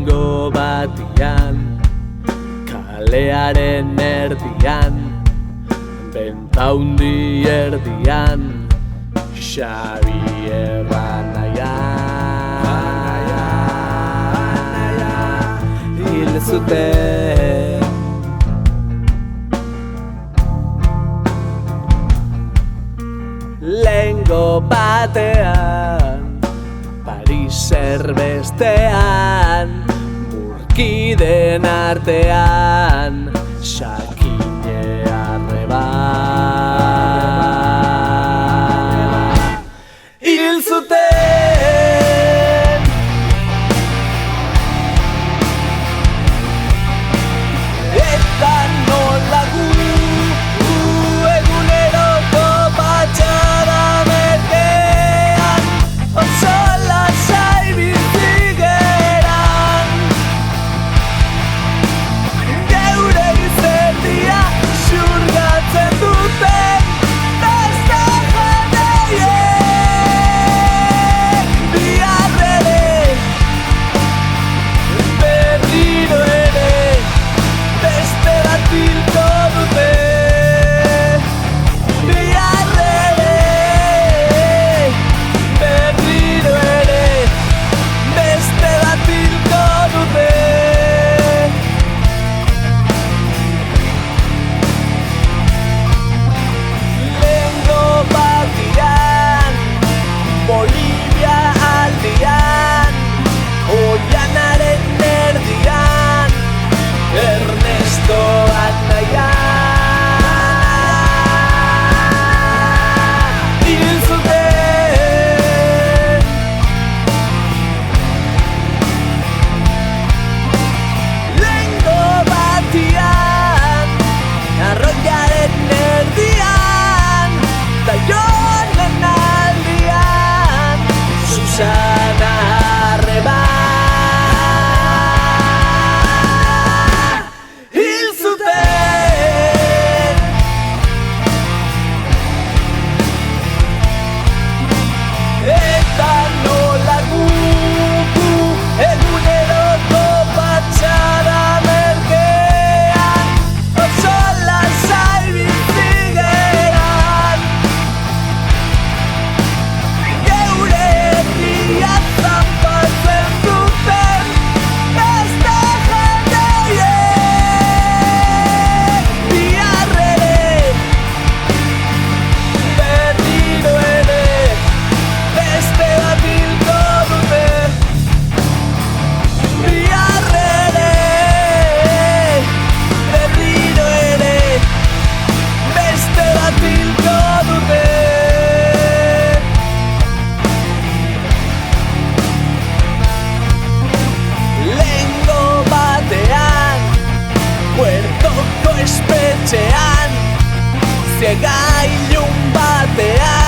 Lehengo batian, kalearen erdian, bentaundi erdian, Xabier anaia hil zuten. Lehengo batean, Paris erbestean, burkiden artean, xakine arreba hil zuten. Eta nola gu eguneroko patxada merkean, oso lasai bizi geran, geure izendia xurgatzen duten beste jendeiek. Bihar ere, berriro ere, beste bat hilko dute. Bihar ere, berriro ere, beste bat hilko dute. Lehengo batian, Bolivia aldian, Oianaren erdian, Ernesto anaia hil zuten. Lehengo batian, arroiaren erdian, Taionen aldian, Susana arreba hil zuten. Eta nola gu eguneroko patxada merkean, oso lasai bizi geran, geure herria zanpatzen duten beste jendeiek. Bihar ere, berriro ere, beste bat hilko dute. Bihar ere, berriro ere, beste bat hilko dute. Lehengo batean, Puertoko espetxean, ziega ilun batean,